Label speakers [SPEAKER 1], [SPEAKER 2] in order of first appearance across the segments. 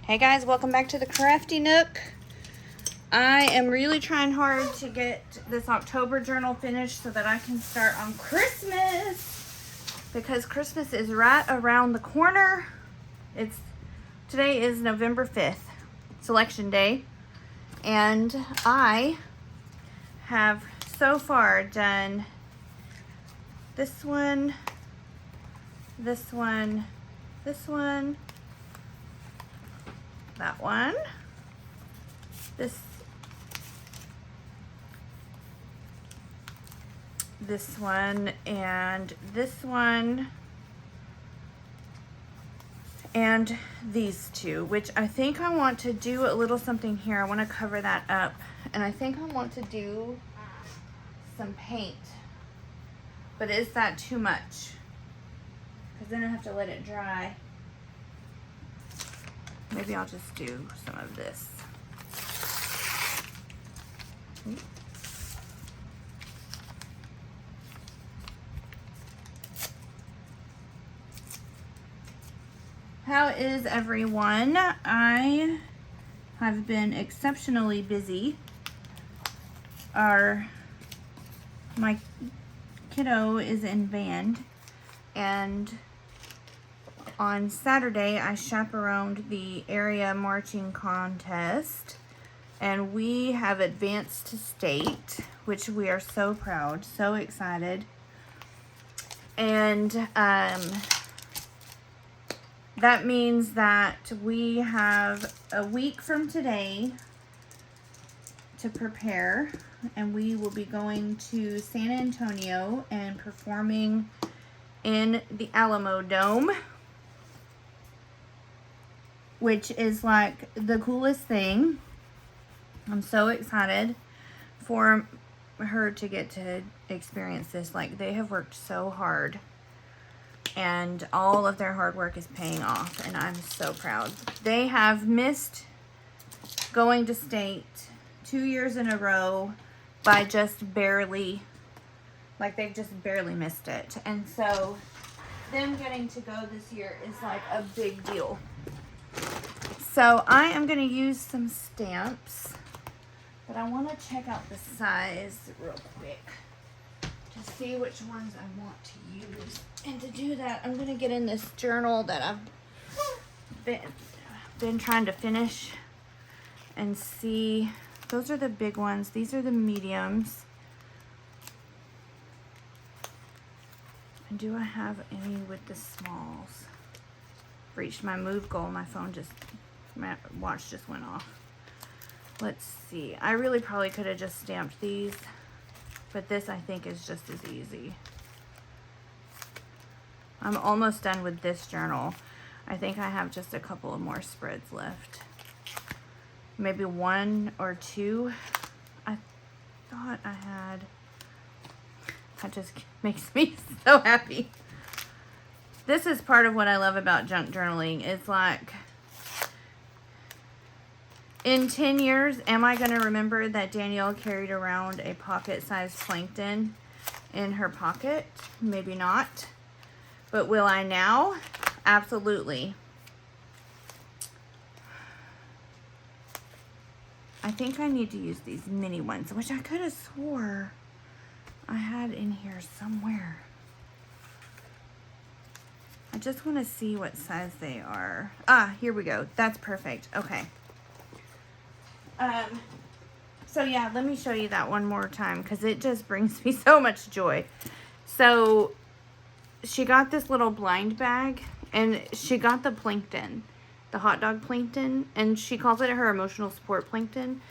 [SPEAKER 1] Hey guys, welcome back to the Crafty Nook. I am really trying hard to get this October journal finished so that I can start on Christmas, because Christmas is right around the corner. Today is November 5th, Selection Day, and I have so far done this one, this one, this one, that one, this one, and this one, and these two, which I think I want to do a little something here. I want to cover that up, and I think I want to do some paint, but is that too much? Because then I have to let it dry. Maybe I'll just do some of this. How is everyone? I have been exceptionally busy. My kiddo is in band, and on Saturday, I chaperoned the area marching contest, and we have advanced to state, which we are so proud, so excited. And that means that we have a week from today to prepare, and we will be going to San Antonio and performing in the Alamo Dome, which is like the coolest thing. I'm so excited for her to get to experience this. Like, they have worked so hard, and all of their hard work is paying off, and I'm so proud. They have missed going to state 2 years in a row by just barely, like they've just barely missed it. And so them getting to go this year is like a big deal. So I am going to use some stamps, but I want to check out the size real quick to see which ones I want to use. And to do that, I'm going to get in this journal that I've been trying to finish and see. Those are the big ones. These are the mediums. And do I have any with the smalls? Reached my move goal. My watch just went off. Let's see. I really probably could have just stamped these, but this I think is just as easy. I'm almost done with this journal. I think I have just a couple of more spreads left. Maybe one or two. I thought I had. That just makes me so happy. This is part of what I love about junk journaling. It's like, in 10 years, am I going to remember that Danielle carried around a pocket-sized plankton in her pocket? Maybe not. But will I now? Absolutely. I think I need to use these mini ones, which I could have swore I had in here somewhere. I just want to see what size they are. Ah, here we go. That's perfect. Okay. So yeah, let me show you that one more time, because it just brings me so much joy. So she got this little blind bag, and she got the plankton, the hot dog plankton, and she calls it her emotional support plankton,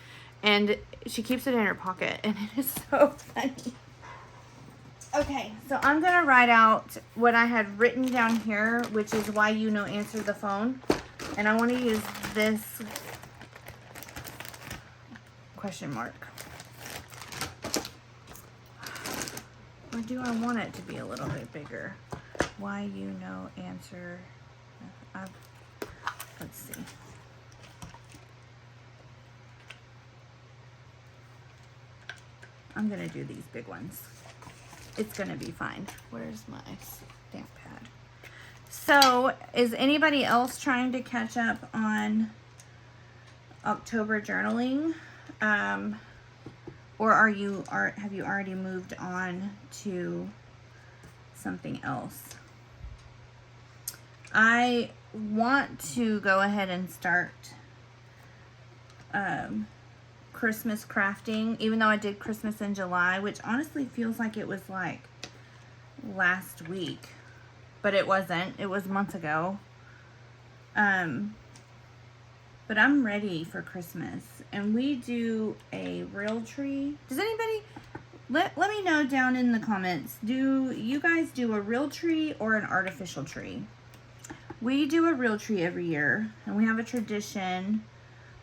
[SPEAKER 1] and she keeps it in her pocket, and it is so funny. Okay, so I'm going to write out what I had written down here, which is why you know answer the phone. And I want to use this question mark. Or do I want it to be a little bit bigger? Why you know answer. Let's see. I'm going to do these big ones. It's going to be fine. Where's my stamp pad? So, is anybody else trying to catch up on October journaling, or have you already moved on to something else? I want to go ahead and start Christmas crafting, even though I did Christmas in July, which honestly feels like it was like last week, but it wasn't. It was months ago. But I'm ready for Christmas, and we do a real tree. Does anybody, let me know down in the comments, do you guys do a real tree or an artificial tree? We do a real tree every year, and we have a tradition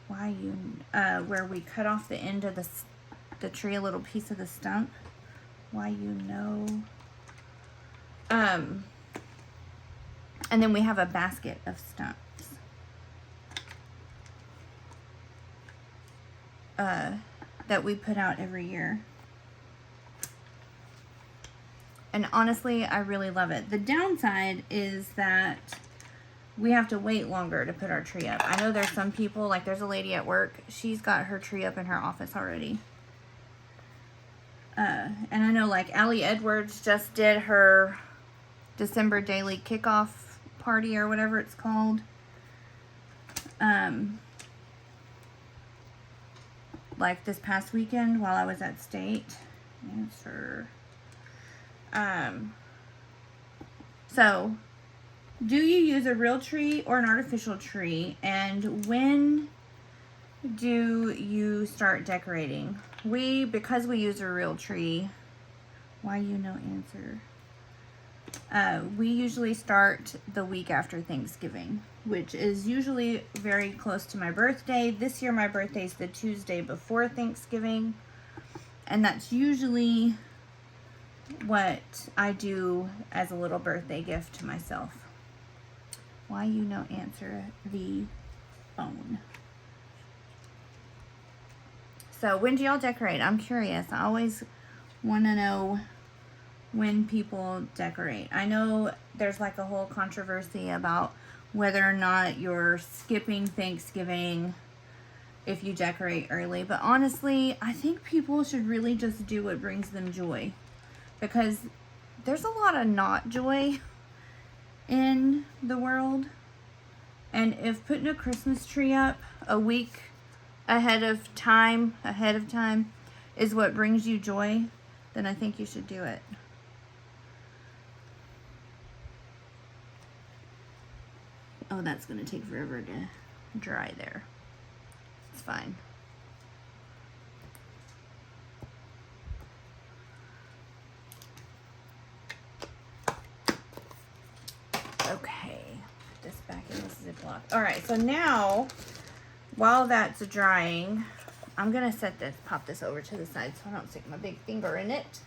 [SPEAKER 1] where we cut off the end of the tree, a little piece of the stump. And then we have a basket of stumps. That we put out every year. And honestly, I really love it. The downside is that we have to wait longer to put our tree up. I know there's some people, like there's a lady at work, she's got her tree up in her office already. And I know like Allie Edwards just did her December daily kickoff party or whatever it's called. Like this past weekend while I was at state. Answer. So, do you use a real tree or an artificial tree? And when do you start decorating? Because we use a real tree, no answer. We usually start the week after Thanksgiving, which is usually very close to my birthday. This year my birthday is the Tuesday before Thanksgiving, and that's usually what I do as a little birthday gift to myself. Answer the phone. So when do y'all decorate? I'm curious. I always want to know when people decorate. I know there's like a whole controversy about whether or not you're skipping Thanksgiving if you decorate early, but honestly, I think people should really just do what brings them joy, because there's a lot of not joy in the world, and if putting a Christmas tree up a week ahead of time is what brings you joy, then I think you should do it. Oh, that's going to take forever to dry there. It's fine. Okay, put this back in this Ziploc. All right, so now, while that's drying, I'm going to pop this over to the side so I don't stick my big finger in it.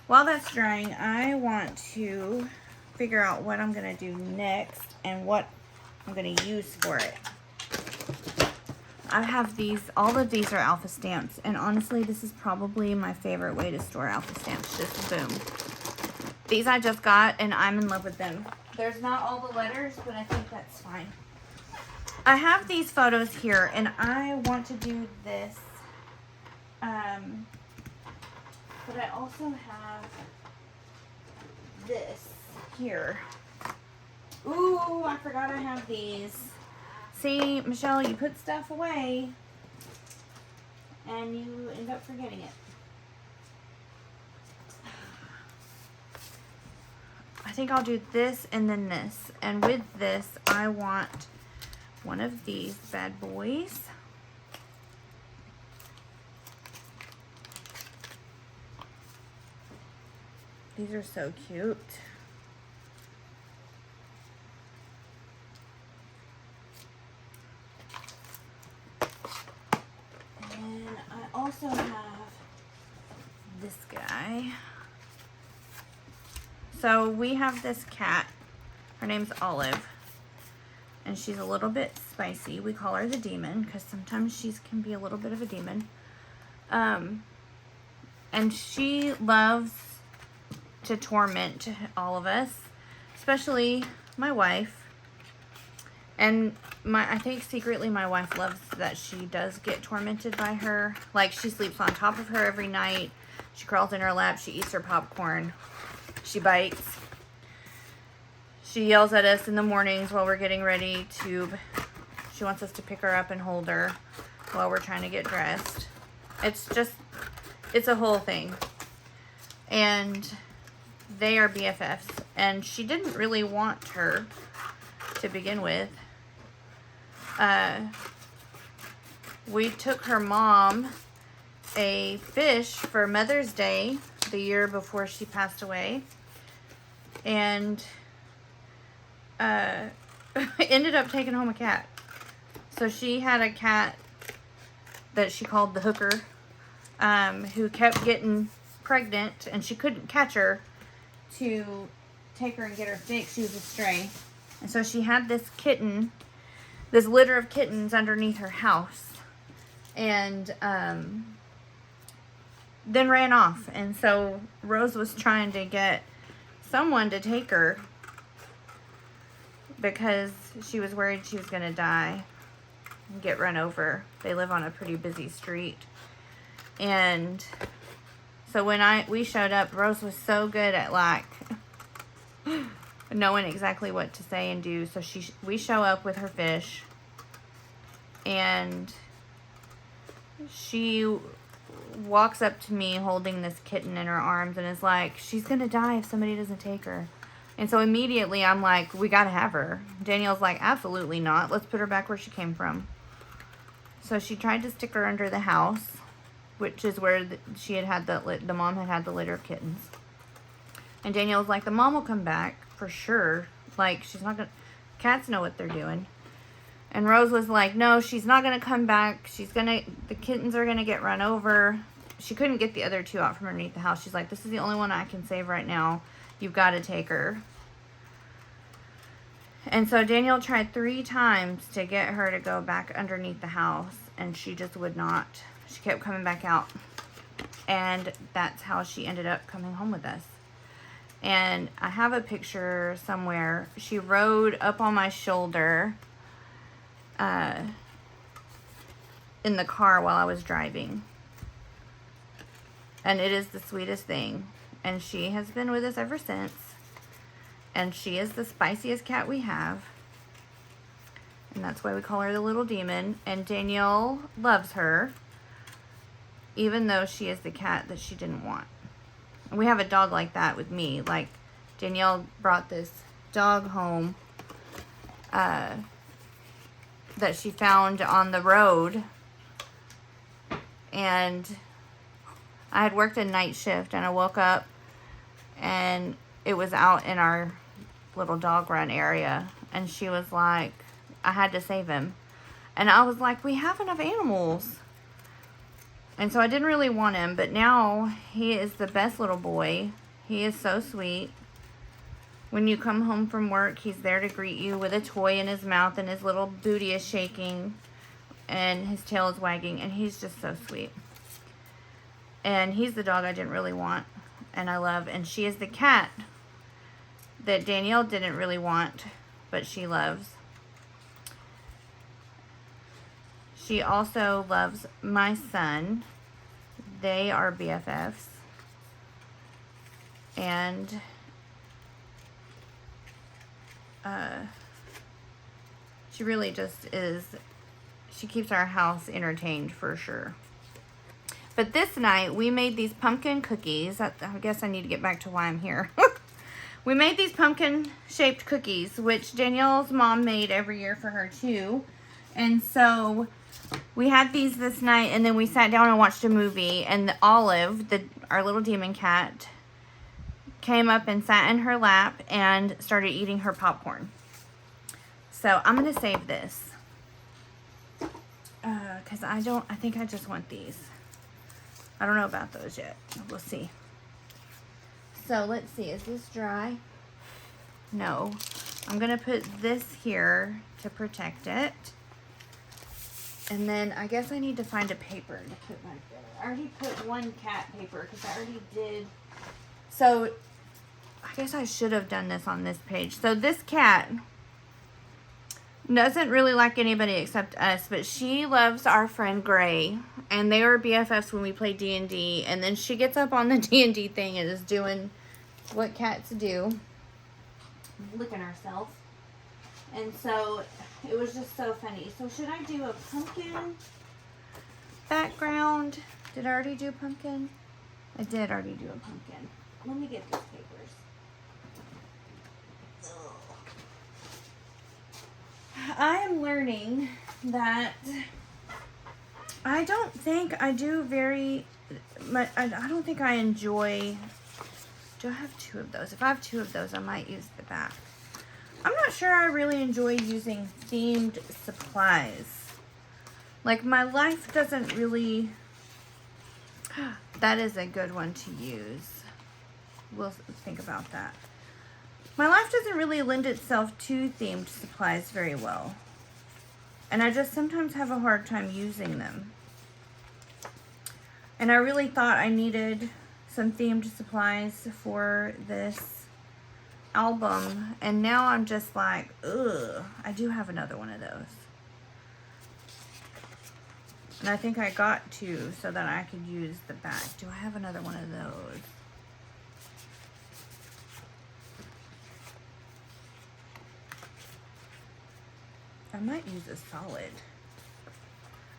[SPEAKER 1] While that's drying, I want to figure out what I'm going to do next and what I'm going to use for it. I have all of these are alpha stamps, and honestly, this is probably my favorite way to store alpha stamps. Just boom. These I just got, and I'm in love with them. There's not all the letters, but I think that's fine. I have these photos here, and I want to do this. But I also have this here. Ooh, I forgot I have these. See, Michelle, you put stuff away and you end up forgetting it. I think I'll do this and then this. And with this, I want one of these bad boys. These are so cute. And I also have this guy. So we have this cat. Her name's Olive. And she's a little bit spicy. We call her the demon because sometimes she can be a little bit of a demon. And she loves to torment all of us, especially my wife. And I think secretly my wife loves that she does get tormented by her. Like, she sleeps on top of her every night. She crawls in her lap. She eats her popcorn. She bites. She yells at us in the mornings while we're getting ready to... She wants us to pick her up and hold her while we're trying to get dressed. It's a whole thing. And they are BFFs. And she didn't really want her to begin with. We took her mom a fish for Mother's Day the year before she passed away. And ended up taking home a cat. So she had a cat that she called the Hooker, who kept getting pregnant, and she couldn't catch her to take her and get her fixed. She was a stray. And so she had this kitten, this litter of kittens underneath her house, and then ran off. And so Rose was trying to get someone to take her because she was worried she was going to die and get run over. They live on a pretty busy street. And so when we showed up, Rose was so good at, like, knowing exactly what to say and do. So we show up with her fish, and she walks up to me holding this kitten in her arms and is like, she's gonna die if somebody doesn't take her. And so immediately I'm like, we gotta have her. Danielle's like, absolutely not. Let's put her back where she came from. So she tried to stick her under the house, which is where she had the mom had the litter of kittens. And Danielle's like, the mom will come back for sure. Like, she's not gonna, cats know what they're doing. And Rose was like, no, she's not gonna come back. The kittens are gonna get run over. She couldn't get the other two out from underneath the house. She's like, this is the only one I can save right now. You've got to take her. And so Danielle tried 3 times to get her to go back underneath the house, and she just would not. She kept coming back out. And that's how she ended up coming home with us. And I have a picture somewhere. She rode up on my shoulder in the car while I was driving. And it is the sweetest thing. And she has been with us ever since. And she is the spiciest cat we have. And that's why we call her the little demon. And Danielle loves her, even though she is the cat that she didn't want. And we have a dog like that with me. Like, Danielle brought this dog home that she found on the road. And I had worked a night shift, and I woke up and it was out in our little dog run area, and she was like, I had to save him. And I was like, we have enough animals. And so I didn't really want him, but now he is the best little boy. He is so sweet. When you come home from work, he's there to greet you with a toy in his mouth, and his little booty is shaking and his tail is wagging, and he's just so sweet. And he's the dog I didn't really want and I love. And she is the cat that Danielle didn't really want, but she loves. She also loves my son. They are BFFs. And she really just is, she keeps our house entertained for sure. But this night, we made these pumpkin cookies. I guess I need to get back to why I'm here. We made these pumpkin-shaped cookies, which Danielle's mom made every year for her, too. And so we had these this night, and then we sat down and watched a movie. And Olive, our little demon cat, came up and sat in her lap and started eating her popcorn. So I'm going to save this. Because I think I just want these. I don't know about those yet. We'll see. So let's see. Is this dry? No. I'm going to put this here to protect it. And then I guess I need to find a paper to put back there. I already put one cat paper because I already did. So I guess I should have done this on this page. So this cat doesn't really like anybody except us, but she loves our friend Gray, and they were BFFs when we played D&D, and then she gets up on the D&D thing and is doing what cats do, licking herself, and so it was just so funny. So should I do a pumpkin background? Did I already do a pumpkin? I did already do a pumpkin. Let me get these papers. I am learning that I don't think I do very much. I don't think I enjoy. Do I have 2 of those? If I have 2 of those, I might use the back. I'm not sure I really enjoy using themed supplies. Like, my life doesn't really. That is a good one to use. We'll think about that. My life doesn't really lend itself to themed supplies very well. And I just sometimes have a hard time using them. And I really thought I needed some themed supplies for this album. And now I'm just like, ugh, I do have another one of those. And I think I got 2 so that I could use the back. Do I have another one of those? I might use a solid.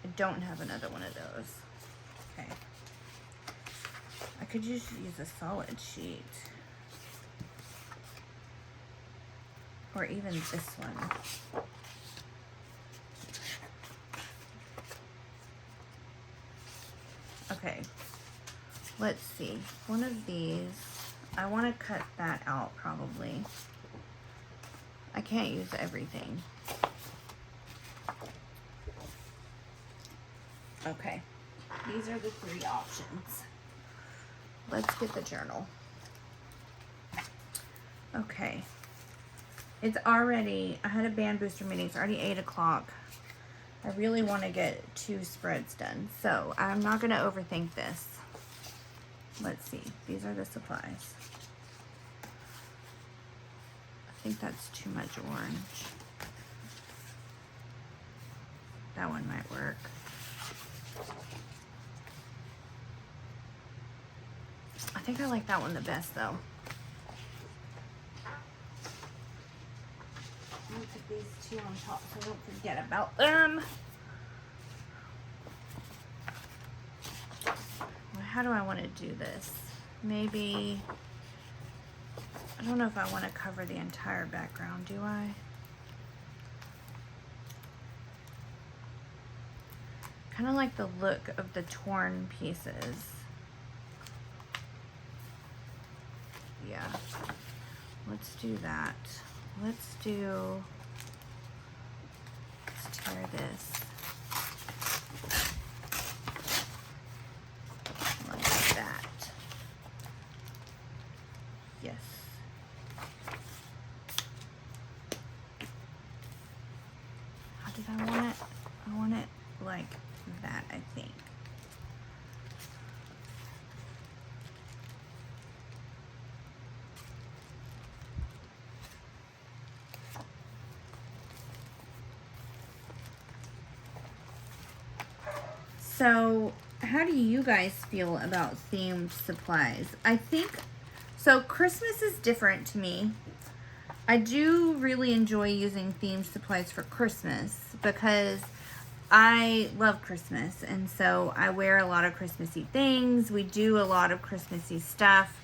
[SPEAKER 1] I don't have another one of those. Okay. I could just use a solid sheet. Or even this one. Okay. Let's see. One of these, I want to cut that out probably. I can't use everything. Okay, these are the 3 options. Let's get the journal. Okay, it's already, I had a band booster meeting, it's already 8 o'clock. I really want to get 2 spreads done, so I'm not going to overthink this. Let's see, these are the supplies. I think that's too much orange. That one might work. I think I like that one the best, though. I'm gonna put these 2 on top so I don't forget about them. Well, how do I want to do this? Maybe, I don't know if I want to cover the entire background, do I? Kind of like the look of the torn pieces. Yeah, let's do that. Let's tear this like that. Yes. How did I want it? I want it like that, I think. So, how do you guys feel about themed supplies? I think, so Christmas is different to me. I do really enjoy using themed supplies for Christmas because I love Christmas, and so I wear a lot of Christmassy things. We do a lot of Christmassy stuff.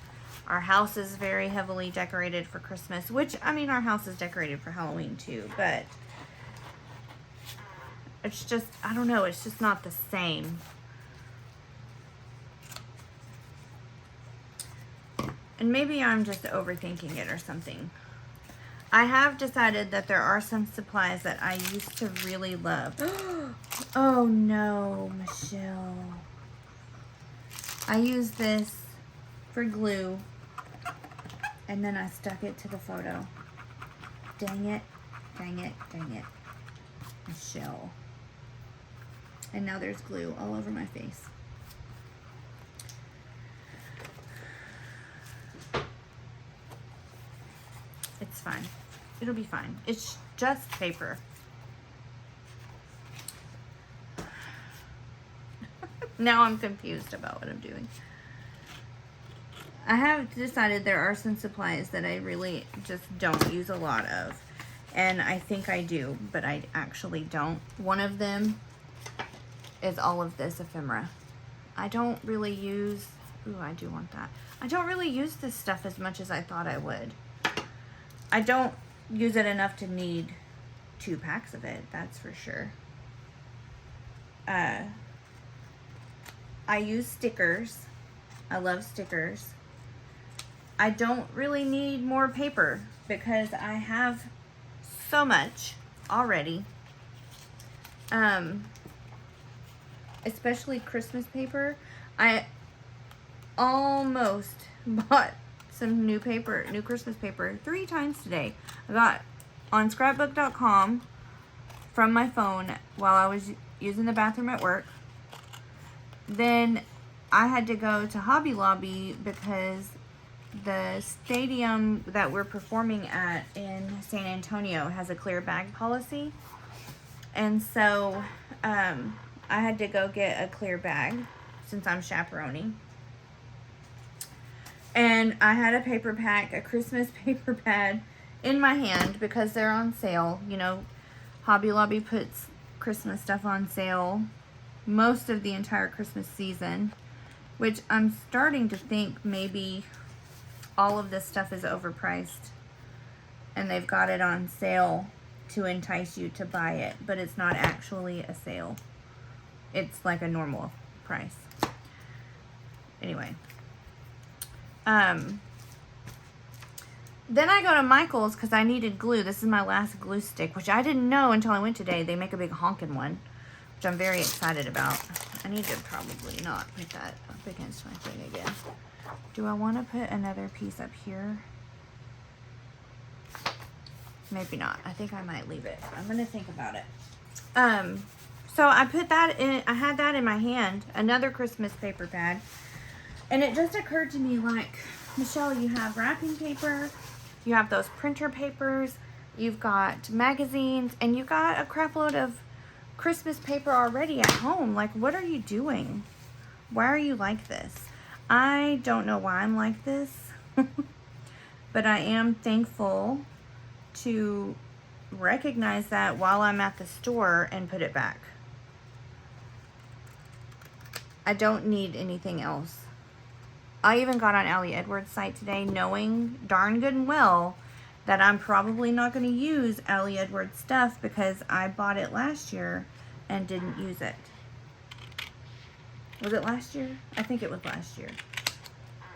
[SPEAKER 1] Our house is very heavily decorated for Christmas, which, I mean, our house is decorated for Halloween too, but it's just, I don't know, it's just not the same. And maybe I'm just overthinking it or something. I have decided that there are some supplies that I used to really love. Oh no, Michelle. I used this for glue, and then I stuck it to the photo. Dang it, dang it, dang it. Michelle. And now there's glue all over my face. It's fine. It'll be fine. It's just paper. Now I'm confused about what I'm doing. I have decided there are some supplies that I really just don't use a lot of. And I think I do, but I actually don't. One of them is all of this ephemera. I don't really use... Ooh, I do want that. I don't really use this stuff as much as I thought I would. I don't use it enough to need 2 packs of it, that's for sure. I use stickers. I love stickers. I don't really need more paper because I have so much already. Especially Christmas paper. I almost bought some new Christmas paper 3 times today. I got on scrapbook.com from my phone while I was using the bathroom at work. Then I had to go to Hobby Lobby because the stadium that we're performing at in San Antonio has a clear bag policy. And so I had to go get a clear bag since I'm chaperoning. And I had a paper pack, a Christmas paper pad in my hand because they're on sale. You know, Hobby Lobby puts Christmas stuff on sale most of the entire Christmas season, which I'm starting to think maybe all of this stuff is overpriced and they've got it on sale to entice you to buy it, but it's not actually a sale. It's like a normal price. Anyway. Then I go to Michael's because I needed glue. This is my last glue stick, which I didn't know until I went today. They make a big honking one, which I'm very excited about. I need to probably not put that up against my thing again. Do I want to put another piece up here? Maybe not. I think I might leave it. I'm going to think about it. So I put that in, I had that in my hand, another Christmas paper pad. And it just occurred to me, like, Michelle, you have wrapping paper, you have those printer papers, you've got magazines, and you've got a crap load of Christmas paper already at home. Like, what are you doing? Why are you like this? I don't know why I'm like this, but I am thankful to recognize that while I'm at the store and put it back. I don't need anything else. I even got on Allie Edwards' site today knowing darn good and well that I'm probably not going to use Allie Edwards stuff because I bought it last year and didn't use it. Was it last year? I think it was last year.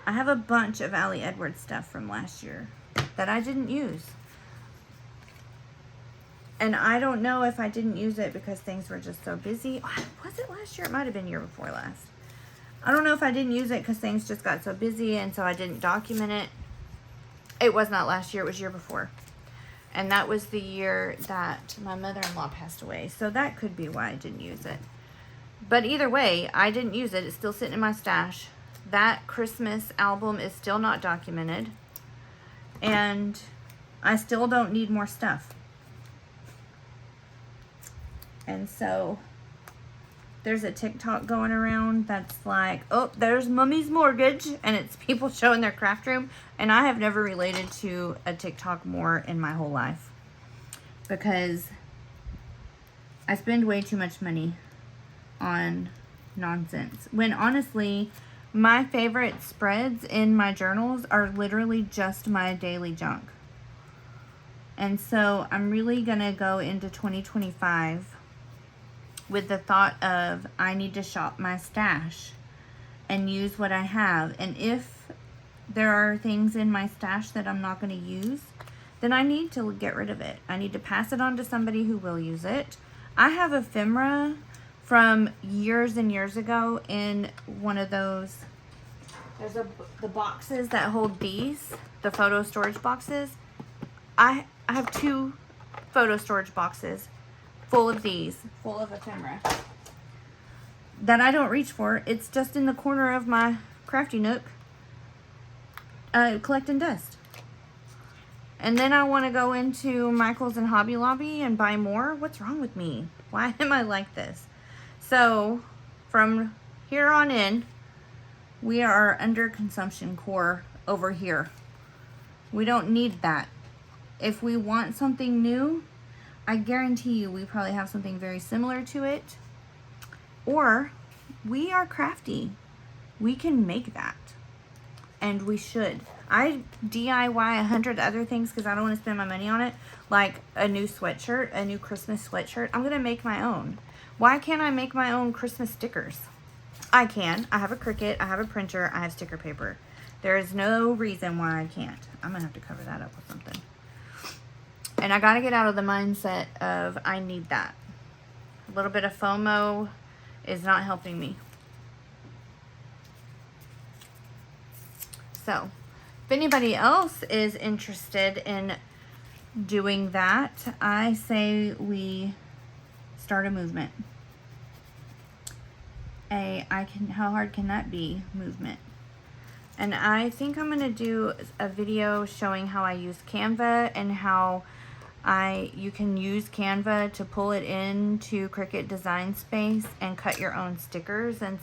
[SPEAKER 1] I have a bunch of Allie Edwards stuff from last year that I didn't use. And I don't know if I didn't use it because things were just so busy. Was it last year? It might have been year before last. I don't know if I didn't use it because things just got so busy and so I didn't document it. It was not last year, it was year before. And that was the year that my mother-in-law passed away. So that could be why I didn't use it. But either way, I didn't use it. It's still sitting in my stash. That Christmas album is still not documented. And I still don't need more stuff. And so there's a TikTok going around that's like, oh, there's Mummy's Mortgage, and it's people showing their craft room. And I have never related to a TikTok more in my whole life because I spend way too much money on nonsense. When honestly, my favorite spreads in my journals are literally just my daily junk. And so I'm really gonna go into 2025 with the thought of I need to shop my stash and use what I have. And if there are things in my stash that I'm not going to use, then I need to get rid of it. I need to pass it on to somebody who will use it. I have ephemera from years and years ago in one of those, there's the boxes that hold these, the photo storage boxes. I have 2 photo storage boxes full of these, full of ephemera that I don't reach for. It's just in the corner of my crafty nook collecting dust. And then I want to go into Michael's and Hobby Lobby and buy more. What's wrong with me? Why am I like this? So from here on in, we are under consumption core over here. We don't need that. If we want something new, I guarantee you we probably have something very similar to it. Or we are crafty. We can make that. And we should. I DIY 100 other things because I don't want to spend my money on it. Like a new sweatshirt, a new Christmas sweatshirt. I'm going to make my own. Why can't I make my own Christmas stickers? I can. I have a Cricut. I have a printer. I have sticker paper. There is no reason why I can't. I'm going to have to cover that up with something. And I got to get out of the mindset of I need that. A little bit of FOMO is not helping me. So, if anybody else is interested in doing that, I say we start a movement. How hard can that be? Movement. And I think I'm going to do a video showing how I use Canva and how you can use Canva to pull it into Cricut Design Space and cut your own stickers and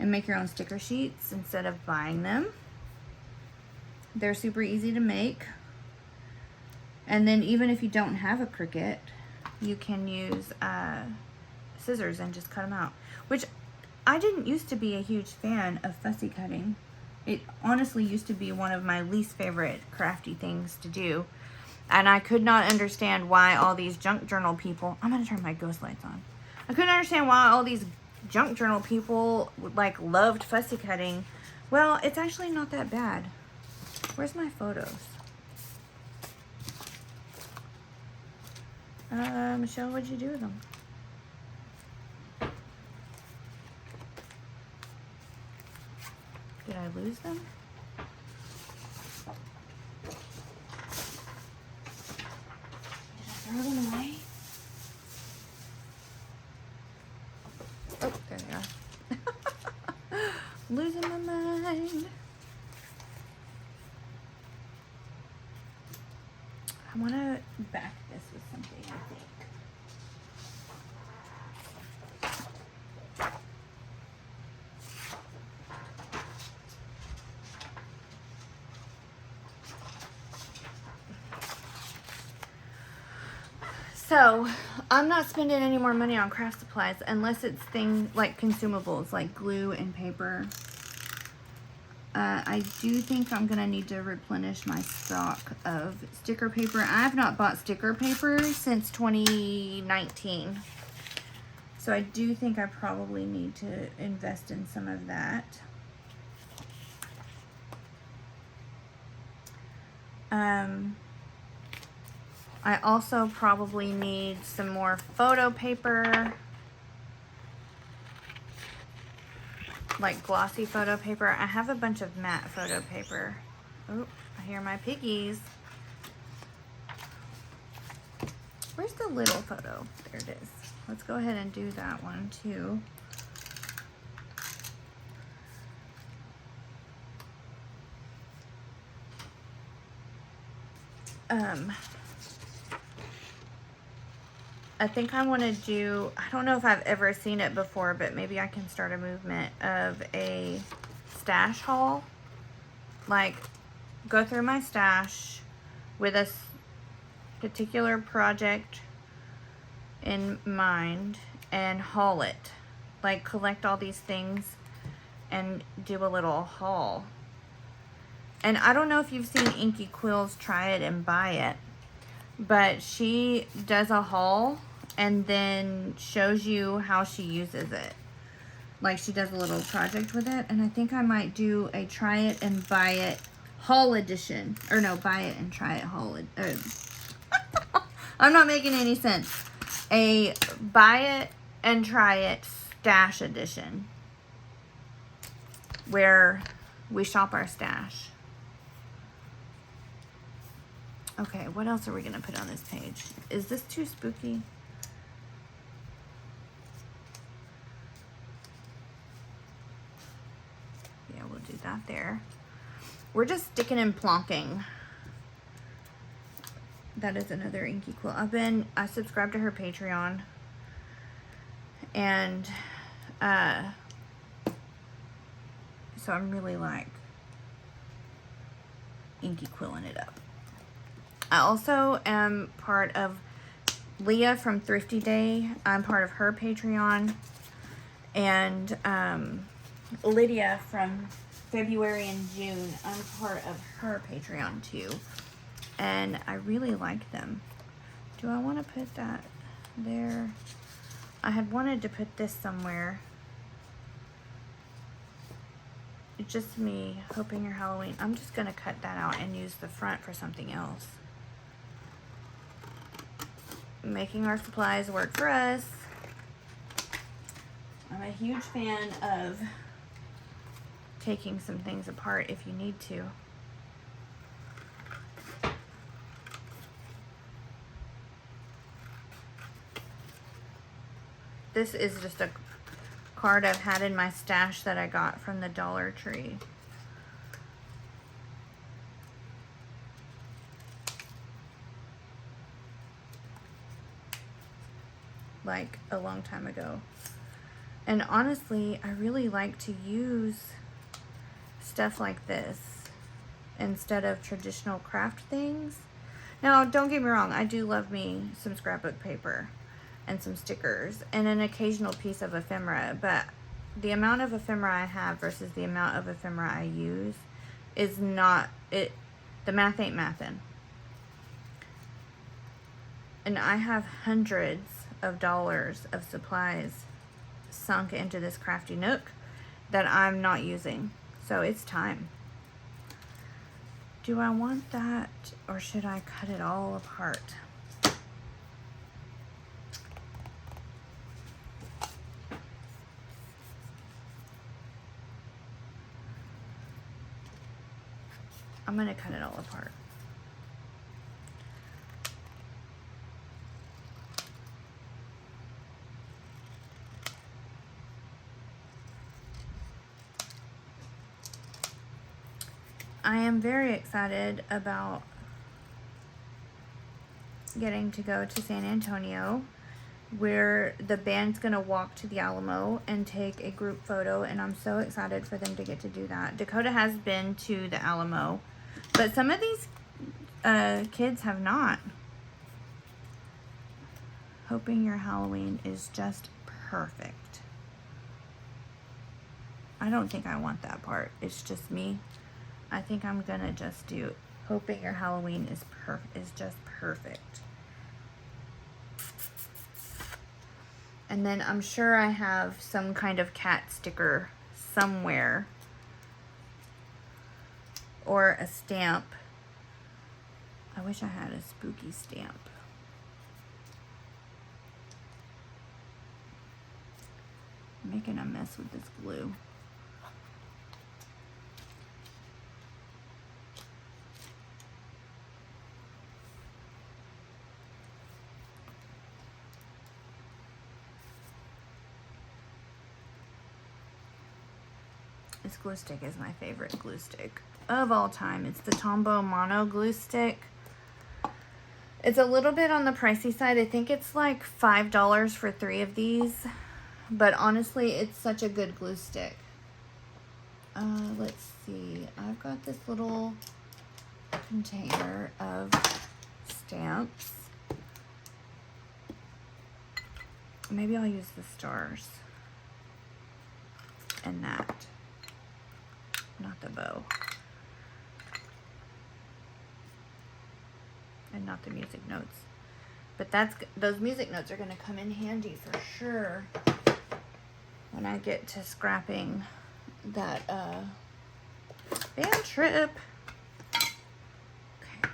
[SPEAKER 1] make your own sticker sheets instead of buying them. They're super easy to make. And then even if you don't have a Cricut, you can use scissors and just cut them out. Which I didn't used to be a huge fan of fussy cutting. It honestly used to be one of my least favorite crafty things to do. And I could not understand why all these junk journal people... I'm going to turn my ghost lights on. I couldn't understand why all these junk journal people like loved fussy cutting. Well, it's actually not that bad. Where's my photos? Michelle, what'd you do with them? Did I lose them? Did I throw them away? Oh, there they are. Losing my mind. I want to back this with something, I think. So, I'm not spending any more money on craft supplies unless it's things like consumables, like glue and paper. I do think I'm going to need to replenish my stock of sticker paper. I have not bought sticker paper since 2019. So I do think I probably need to invest in some of that. I also probably need some more photo paper. Like glossy photo paper. I have a bunch of matte photo paper. Oh, I hear my piggies. Where's the little photo? There it is. Let's go ahead and do that one too. I think I want to do, I don't know if I've ever seen it before, but maybe I can start a movement of a stash haul. Like, go through my stash with a particular project in mind and haul it. Like, collect all these things and do a little haul. And I don't know if you've seen Inky Quills try it and buy it, but she does a haul and then shows you how she uses it. Like, she does a little project with it, and I think I might do a try it and buy it haul edition. Or no, buy it and try it haul I'm not making any sense. A buy it and try it stash edition, where we shop our stash. Okay, what else are we gonna put on this page? Is this too spooky? Yeah, we'll do that there. We're just sticking and plonking. That is another Inky Quill. I subscribed to her Patreon, and So I'm really like inky quilling it up. I also am part of Leah from Thrifty Day. I'm part of her Patreon. And Lydia from February and June, I'm part of her Patreon too. And I really like them. Do I want to put that there? I had wanted to put this somewhere. It's just me hoping your Halloween. I'm just going to cut that out and use the front for something else. Making our supplies work for us. I'm a huge fan of taking some things apart if you need to. This is just a card I've had in my stash that I got from the Dollar Tree. Like a long time ago. And honestly, I really like to use stuff like this instead of traditional craft things. Now, don't get me wrong, I do love me some scrapbook paper and some stickers and an occasional piece of ephemera, but the amount of ephemera I have versus the amount of ephemera I use is not it. The math ain't mathin'. And I have hundreds of dollars of supplies sunk into this crafty nook that I'm not using. So it's time. Do I want that or should I cut it all apart? I'm going to cut it all apart. I am very excited about getting to go to San Antonio, where the band's gonna walk to the Alamo and take a group photo, and I'm so excited for them to get to do that. Dakota has been to the Alamo, but some of these kids have not. Hoping your Halloween is just perfect. I don't think I want that part. It's just me. I think I'm gonna just do hoping your Halloween is just perfect. And then I'm sure I have some kind of cat sticker somewhere. Or a stamp. I wish I had a spooky stamp. I'm making a mess with this glue. This glue stick is my favorite glue stick of all time. It's the Tombow Mono glue stick. It's a little bit on the pricey side. I think it's like $5 for 3 of these. But honestly, it's such a good glue stick. Let's see. I've got this little container of stamps. Maybe I'll use the stars. And that. Not the bow. And not the music notes. But those music notes are going to come in handy for sure when I get to scrapping that band trip. Okay.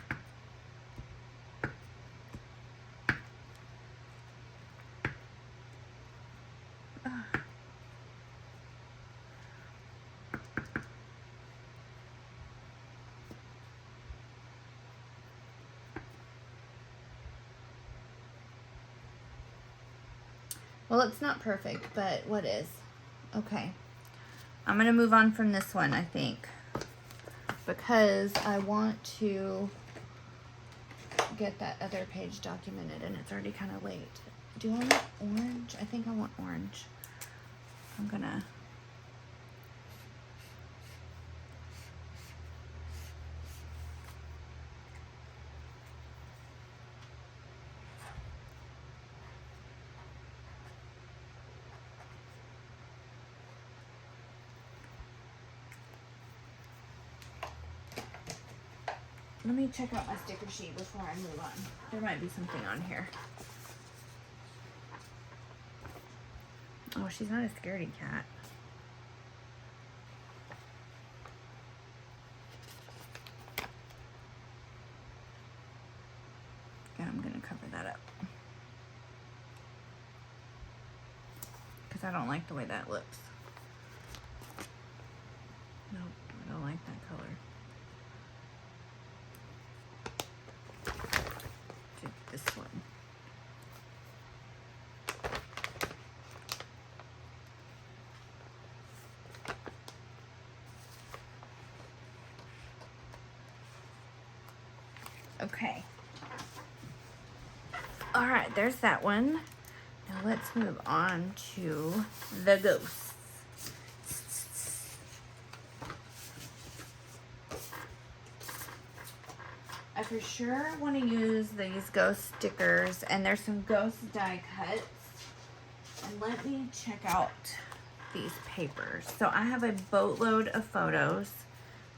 [SPEAKER 1] Well, it's not perfect, but what is? Okay. I'm going to move on from this one, I think, because I want to get that other page documented, and it's already kind of late. Do I want orange? I think I want orange. I'm going to... Let me check out my sticker sheet before I move on. There might be something on here. Oh, she's not a scaredy cat. And I'm gonna cover that up. Because I don't like the way that looks. Nope, I don't like that color. Do this one. Okay. All right, there's that one. Now let's move on to the ghosts. I for sure want to use these ghost stickers, and there's some ghost die cuts. And let me check out these papers. So I have a boatload of photos,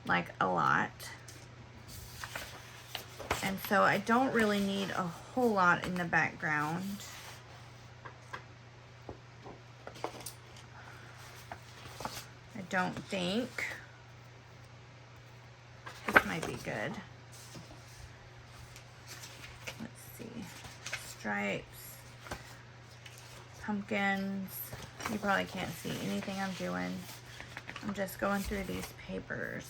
[SPEAKER 1] like a lot. And so I don't really need a whole lot in the background. I don't think. This might be good. Let's see. Stripes. Pumpkins. You probably can't see anything I'm doing. I'm just going through these papers.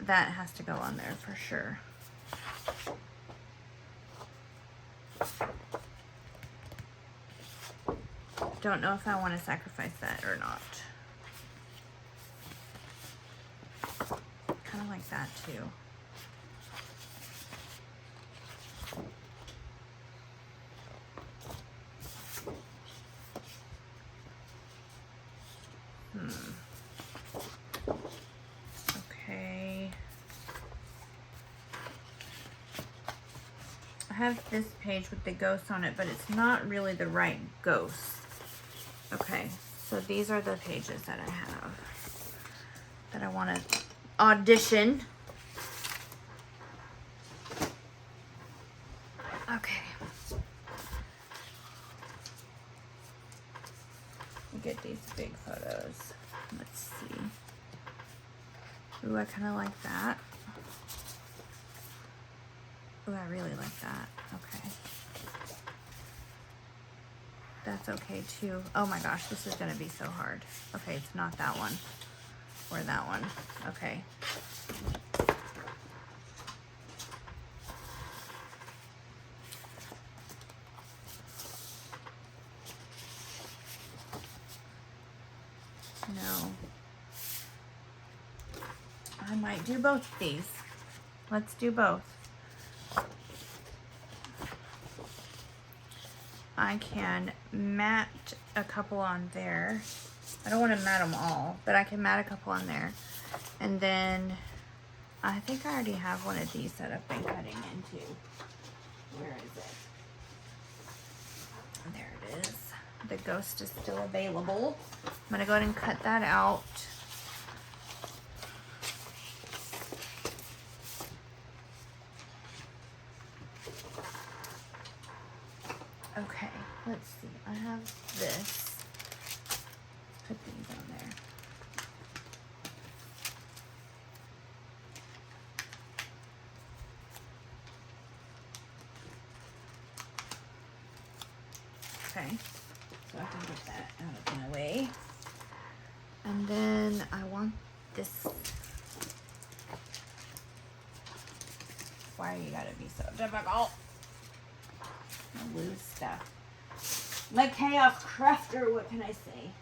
[SPEAKER 1] That has to go on there for sure. Don't know if I want to sacrifice that or not. Kind of like that too. Okay. I have this page with the ghosts on it, but it's not really the right ghost. Okay, so these are the pages that I have that I want to audition. Okay. Get these big photos. Let's see. Ooh, I kind of like that. Ooh, I really like that. Okay. That's okay too. Oh my gosh, this is gonna be so hard. Okay, it's not that one or that one. Okay. No. I might do both of these. Let's do both. I can mat a couple on there. I don't want to mat them all, but I can mat a couple on there. And then I think I already have one of these that I've been cutting into. Where is it? There it is. The ghost is still available. I'm gonna go ahead and cut that out. Okay, let's see. I have this. Let's put these on there. Okay, so I can get that out of my way. And then I want this. Why you gotta be so difficult? I lose stuff. Like Chaos Crafter, what can I say?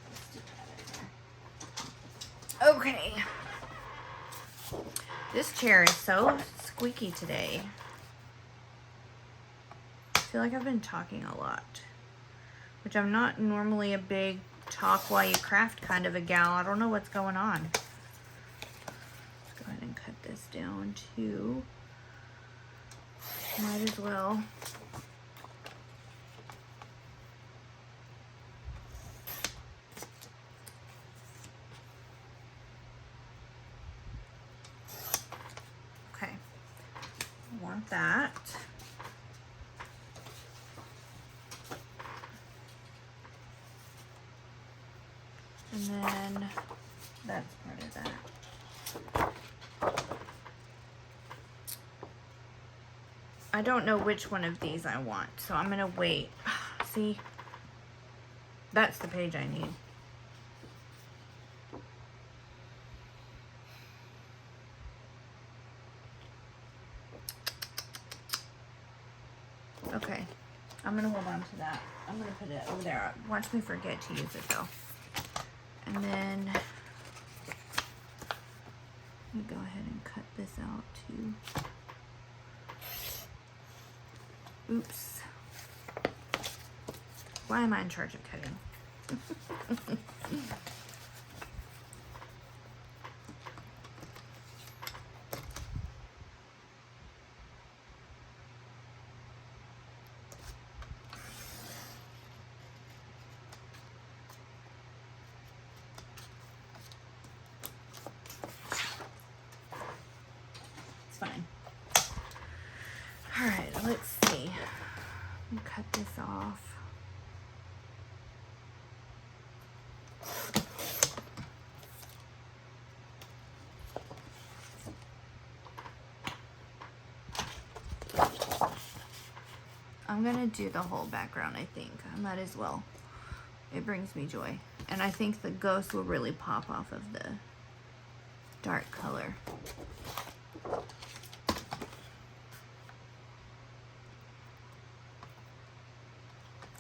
[SPEAKER 1] Let's do that in there. Okay. This chair is so squeaky today. I feel like I've been talking a lot, which I'm not normally a big talk while you craft kind of a gal. I don't know what's going on. Let's go ahead and cut this down too. Might as well. then that's part of that. I don't know which one of these I want, so I'm gonna wait. See, that's the page I need. Okay, I'm gonna hold on to that. I'm gonna put it over there. Watch me forget to use it though. And then I'm gonna go ahead and cut this out too. Oops. Why am I in charge of cutting? It's fine. All right, let's see. Cut this off. I'm gonna do the whole background, I think. I might as well. It brings me joy. And I think the ghost will really pop off of the dark color.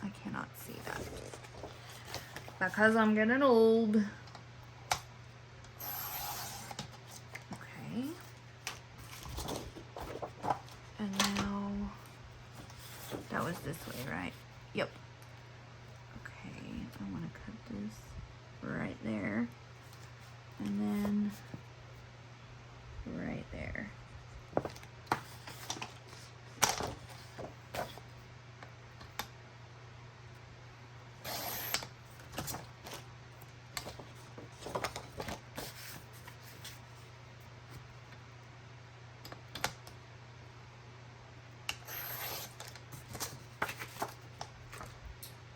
[SPEAKER 1] I cannot see that. Because I'm getting old. Okay. And now, that was this way, right? Yep. Okay, I want to cut this right there. And then right there.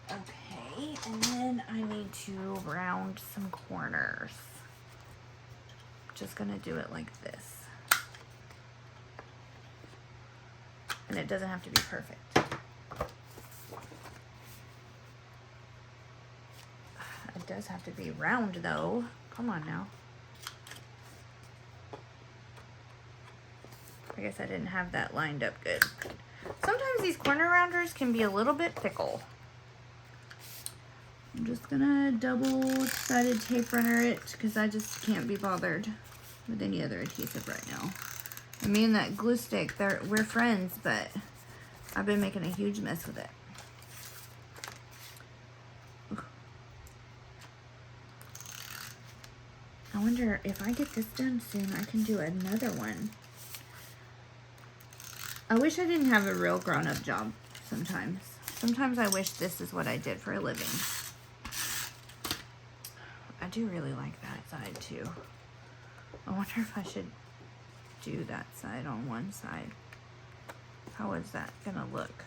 [SPEAKER 1] Okay, and then I need to round some corners. Just gonna do it like this. And it doesn't have to be perfect. It does have to be round though. Come on now. I guess I didn't have that lined up good. Sometimes these corner rounders can be a little bit fickle. I'm just gonna double-sided tape runner it because I just can't be bothered with any other adhesive right now. I mean, that glue stick, we're friends, but I've been making a huge mess with it. I wonder if I get this done soon, I can do another one. I wish I didn't have a real grown-up job sometimes. Sometimes I wish this is what I did for a living. I do really like that side too. I wonder if I should do that side on one side. How is that gonna look?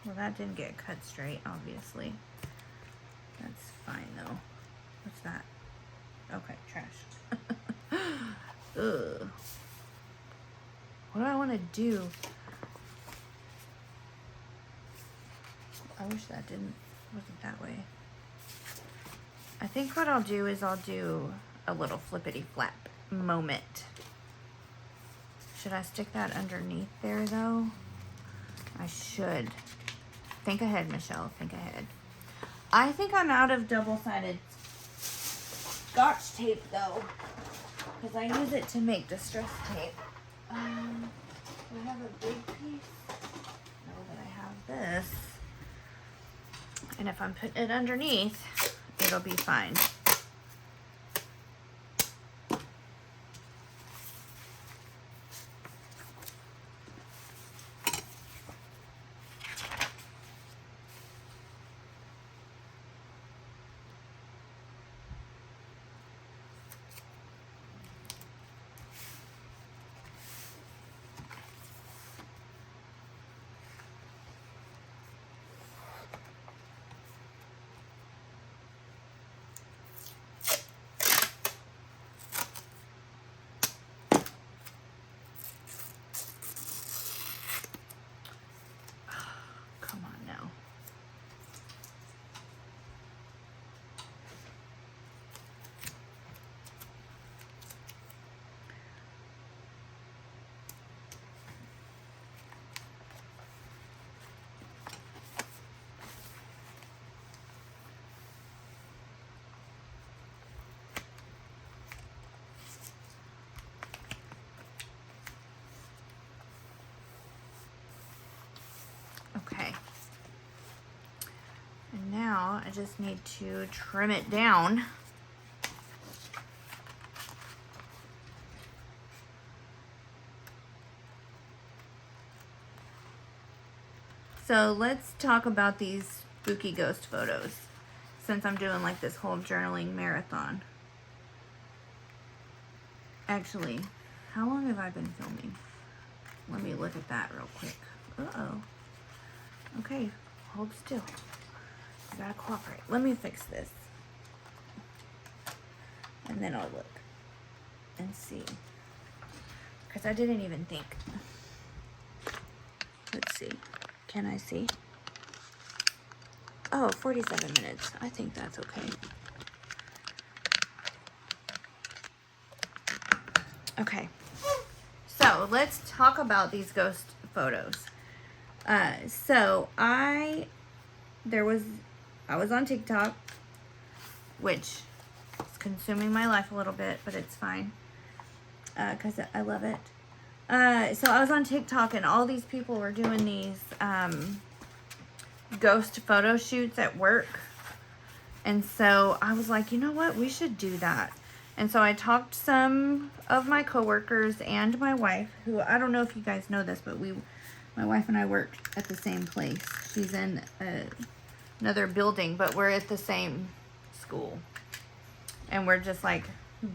[SPEAKER 1] Well, that didn't get cut straight, obviously. That's fine though. What's that? Okay, trash. Ugh. What do I want to do? I wish that wasn't that way. I think what I'll do is I'll do a little flippity flap moment. Should I stick that underneath there though? I should. Think ahead, Michelle. Think ahead. I think I'm out of double-sided Scotch tape though, because I use it to make distress tape. Do I have a big piece? No, but I have this. And if I'm putting it underneath, it'll be fine. now. I just need to trim it down. So let's talk about these spooky ghost photos, since I'm doing like this whole journaling marathon. Actually, how long have I been filming? Let me look at that real quick. Uh-oh. Okay, hold still. You gotta cooperate. Let me fix this. And then I'll look and see. Because I didn't even think. Let's see. Can I see? Oh, 47 minutes. I think that's okay. Okay. So let's talk about these ghost photos. So I was on TikTok, which is consuming my life a little bit, but it's fine, because I love it. So I was on TikTok, and all these people were doing these ghost photo shoots at work. And so I was like, you know what? We should do that. And so I talked to some of my coworkers and my wife, who, I don't know if you guys know this, but my wife and I work at the same place. She's in another building, but we're at the same school. And we're just like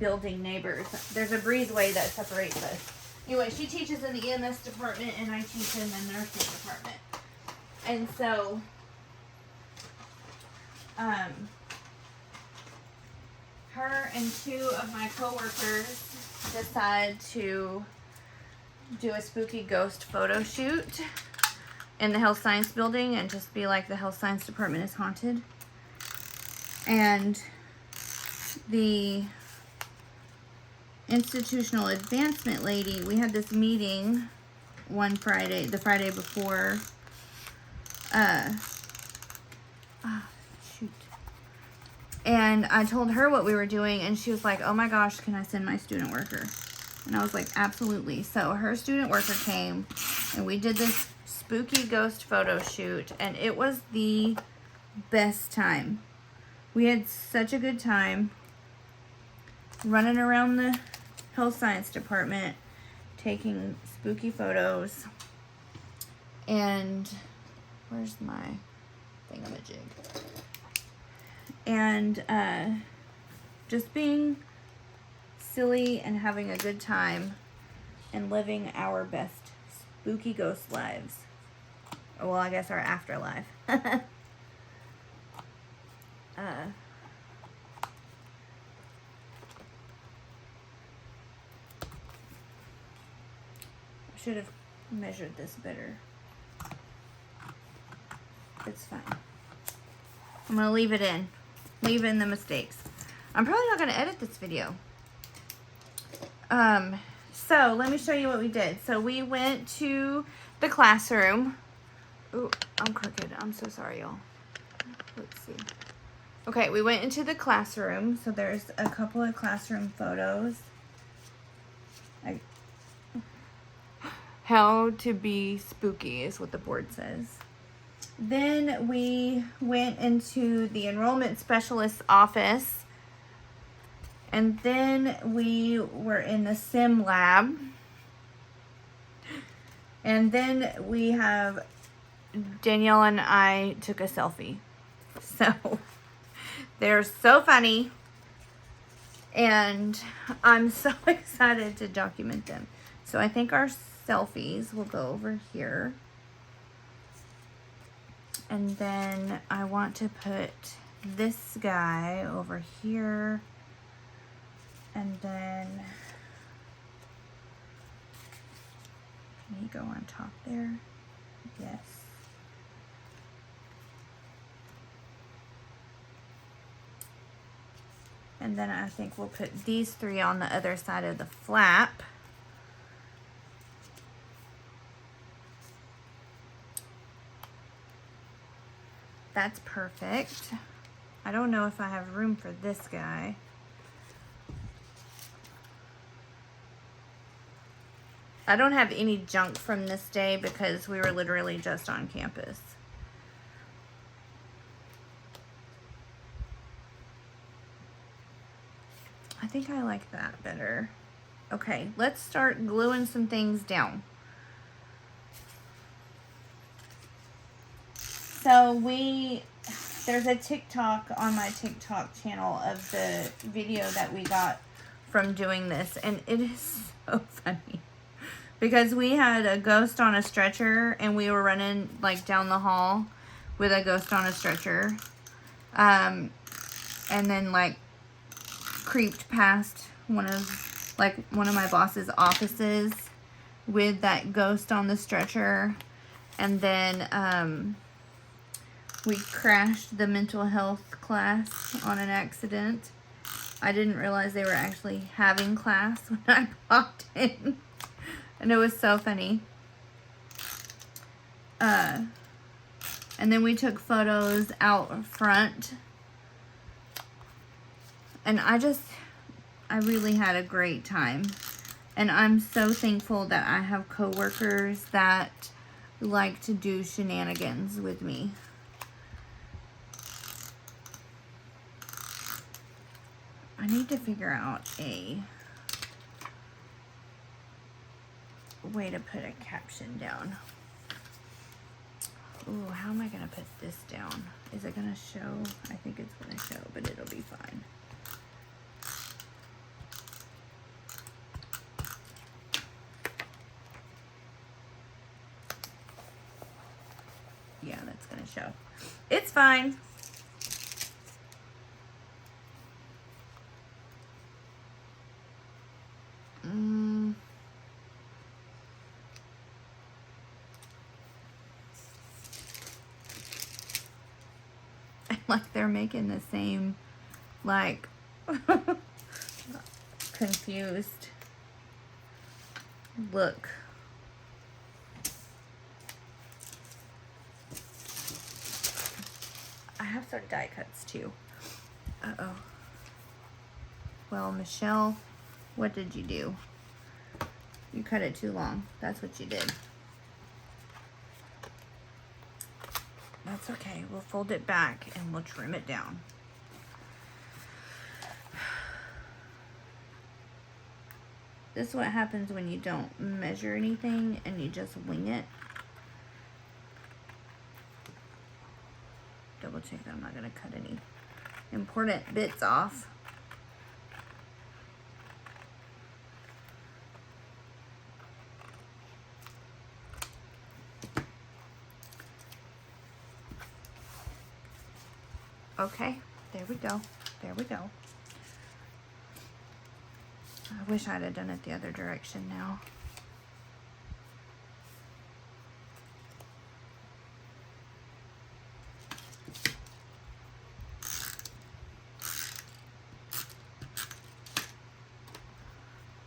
[SPEAKER 1] building neighbors. There's a breezeway that separates us. Anyway, she teaches in the EMS department, and I teach in the nursing department. And so, her and two of my coworkers decided to do a spooky ghost photo shoot in the health science building and just be like, the health science department is haunted. And the institutional advancement lady, we had this meeting one Friday, the Friday before, and I told her what we were doing, and she was like, oh my gosh, can I send my student worker? And I was like, absolutely. So her student worker came, and we did this spooky ghost photo shoot, and it was the best time. We had such a good time running around the health science department, taking spooky photos. And where's my thingamajig? And just being silly and having a good time and living our best spooky ghost lives. Well, I guess our afterlife. Should have measured this better. It's fine. I'm gonna leave it in. Leave in the mistakes. I'm probably not gonna edit this video. So let me show you what we did. So we went to the classroom. Ooh, I'm crooked. I'm so sorry, y'all. Let's see. Okay, we went into the classroom. So there's a couple of classroom photos. How to be spooky is what the board says. Then we went into the enrollment specialist's office. And then we were in the sim lab. And then we have Danielle and I took a selfie. So they're so funny. And I'm so excited to document them. So I think our selfies will go over here. And then I want to put this guy over here. And then can he go on top there? Yes. And then I think we'll put these three on the other side of the flap. That's perfect. I don't know if I have room for this guy. I don't have any junk from this day because we were literally just on campus. think I like that better. Okay, let's start gluing some things down. So there's a TikTok on my TikTok channel of the video that we got from doing this, and it is so funny because we had a ghost on a stretcher and we were running like down the hall with a ghost on a stretcher, and then like creeped past one of my boss's offices with that ghost on the stretcher, and then we crashed the mental health class on an accident. I didn't realize they were actually having class when I popped in. And it was so funny. And then we took photos out front. And I really had a great time. And I'm so thankful that I have coworkers that like to do shenanigans with me. I need to figure out a way to put a caption down. Ooh, how am I going to put this down? Is it going to show? I think it's going to show, but it'll be fine. Yeah, that's going to show. It's fine. Like they're making the same, like, confused look. I have some die cuts too. Uh-oh. Well, Michelle, what did you do? You cut it too long. That's what you did. That's okay. We'll fold it back and we'll trim it down. This is what happens when you don't measure anything and you just wing it. Double check that I'm not going to cut any important bits off. Okay, there we go. There we go. I wish I'd have done it the other direction now.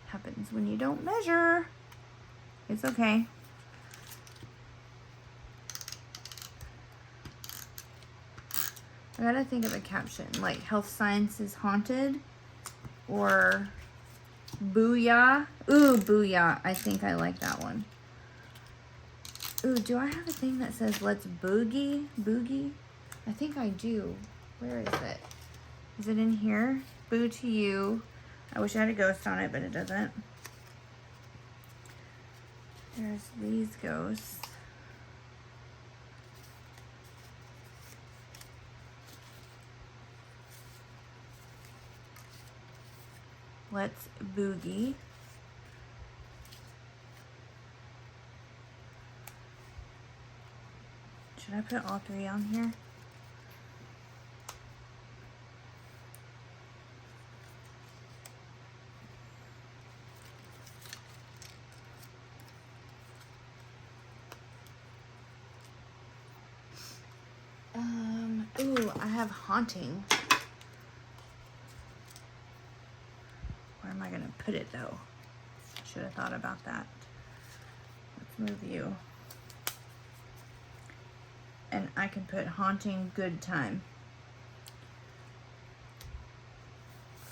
[SPEAKER 1] Happens when you don't measure. It's okay. I gotta think of a caption, like Health Sciences Haunted or Booyah. Ooh, Booyah. I think I like that one. Ooh, do I have a thing that says let's boogie? Boogie? I think I do. Where is it? Is it in here? Boo to you. I wish I had a ghost on it, but it doesn't. There's these ghosts. Let's boogie. Should I put all three on here? Ooh, I have haunting. Where am I gonna put it though? Should have thought about that. Let's move you. And I can put haunting good time.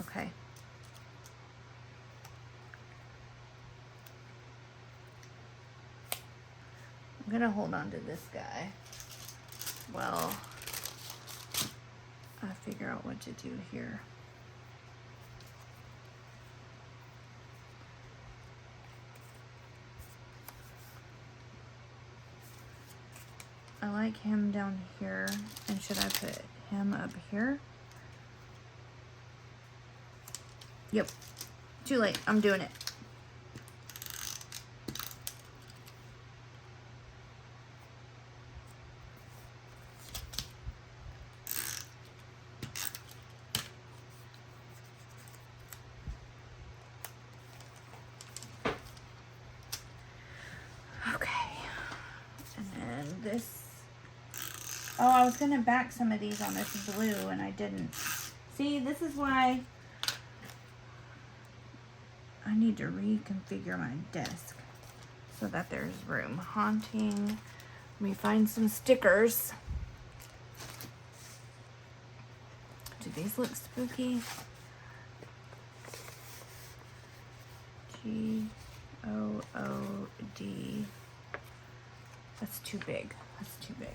[SPEAKER 1] Okay. I'm gonna hold on to this guy. Well, I figure out what to do here. I like him down here. And should I put him up here? Yep. Too late. I'm doing it. Oh, I was gonna back some of these on this blue and I didn't. See, this is why I need to reconfigure my desk so that there's room. Haunting. Let me find some stickers. Do these look spooky? G-O-O-D. That's too big. That's too big.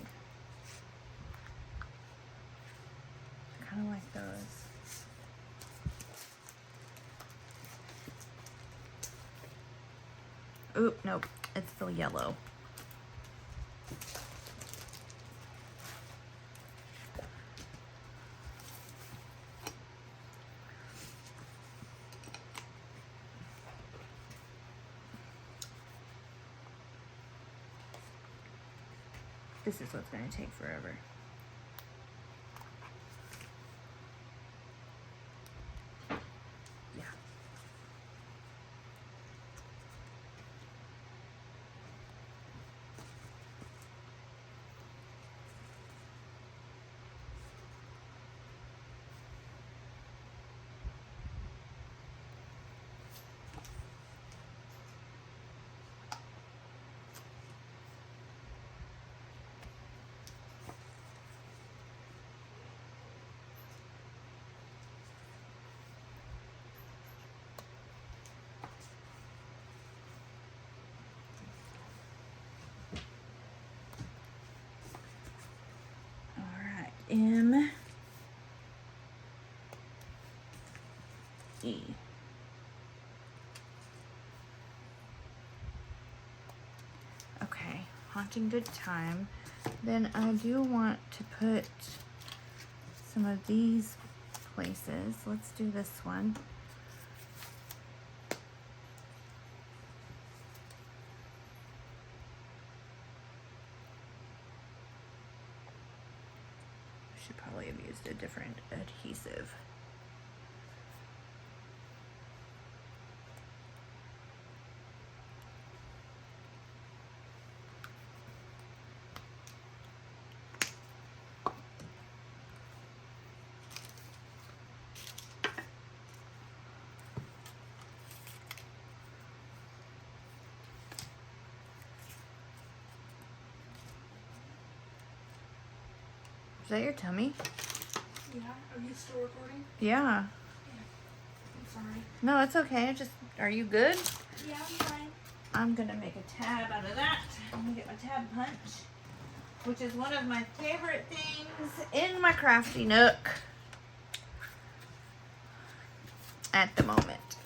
[SPEAKER 1] I kind of like those. Oop, nope. It's still yellow. This is what's going to take forever. Yeah. M E. Okay, Haunting Good Time. Then I do want to put some of these places. Let's do this one. Should probably have used a different adhesive. Is that your tummy?
[SPEAKER 2] Yeah. Are you still recording?
[SPEAKER 1] Yeah.
[SPEAKER 2] I'm sorry.
[SPEAKER 1] No, it's okay. Are you good?
[SPEAKER 2] Yeah, I'm fine.
[SPEAKER 1] I'm gonna make a tab out of that. I'm gonna get my tab punch, which is one of my favorite things in my crafty nook at the moment.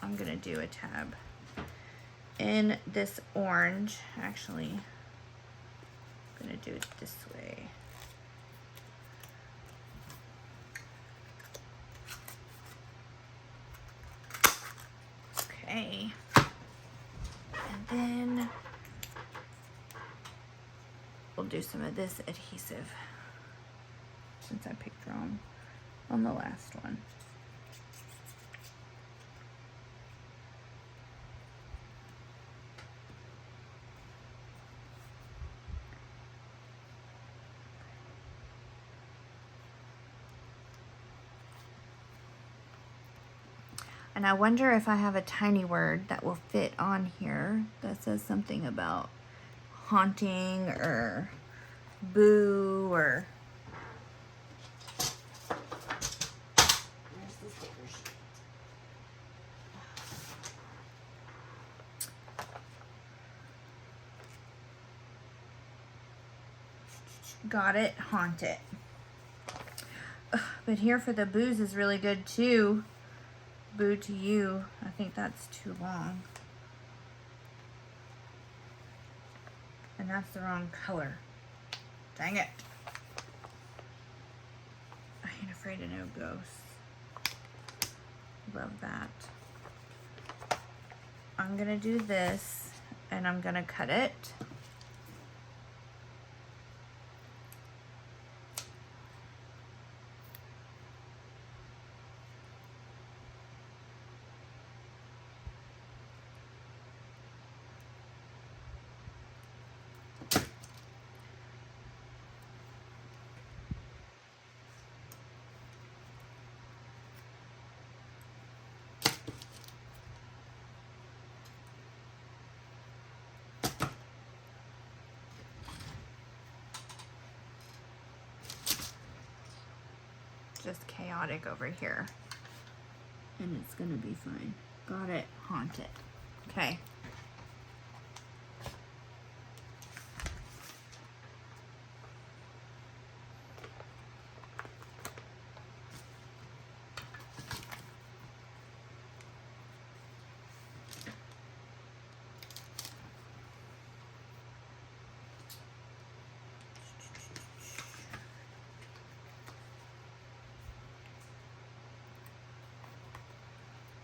[SPEAKER 1] I'm gonna do a tab in this orange. Actually, I'm gonna do it this way. Okay. And then we'll do some of this adhesive since I picked wrong on the last one. And I wonder if I have a tiny word that will fit on here that says something about haunting or boo or... Where's the sticker sheet? Got it. Haunt it. Ugh, but here for the boos is really good too. Boo to you. I think that's too long. And that's the wrong color. Dang it. I ain't afraid of no ghosts. Love that. I'm gonna do this and I'm gonna cut it. Just chaotic over here. And it's gonna be fine. Got it, haunt it. Okay.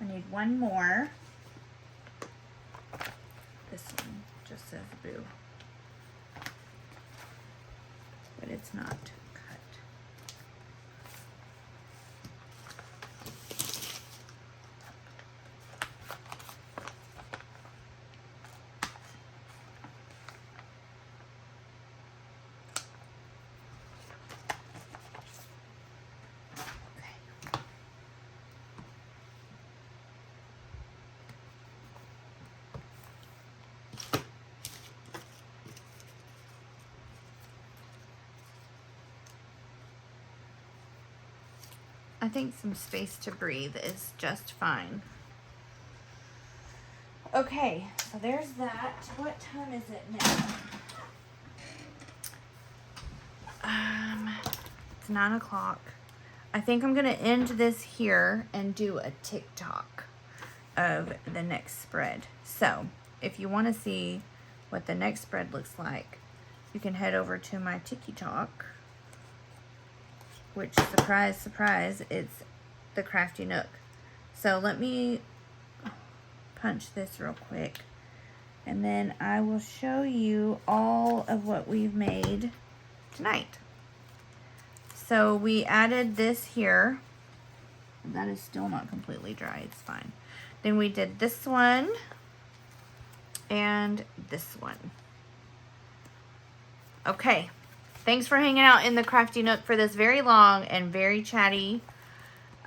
[SPEAKER 1] I need one more. This one just says boo. But it's not cut. I think some space to breathe is just fine. Okay, so there's that. What time is it now? It's 9 o'clock. I think I'm gonna end this here and do a TikTok of the next spread. So if you want to see what the next spread looks like, you can head over to my TikTok, which, surprise, surprise, it's the Crafty Nook. So let me punch this real quick, and then I will show you all of what we've made tonight. So we added this here. That is still not completely dry, it's fine. Then we did this one and this one. Okay. Thanks for hanging out in the Crafty Nook for this very long and very chatty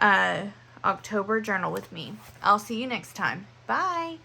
[SPEAKER 1] October journal with me. I'll see you next time. Bye.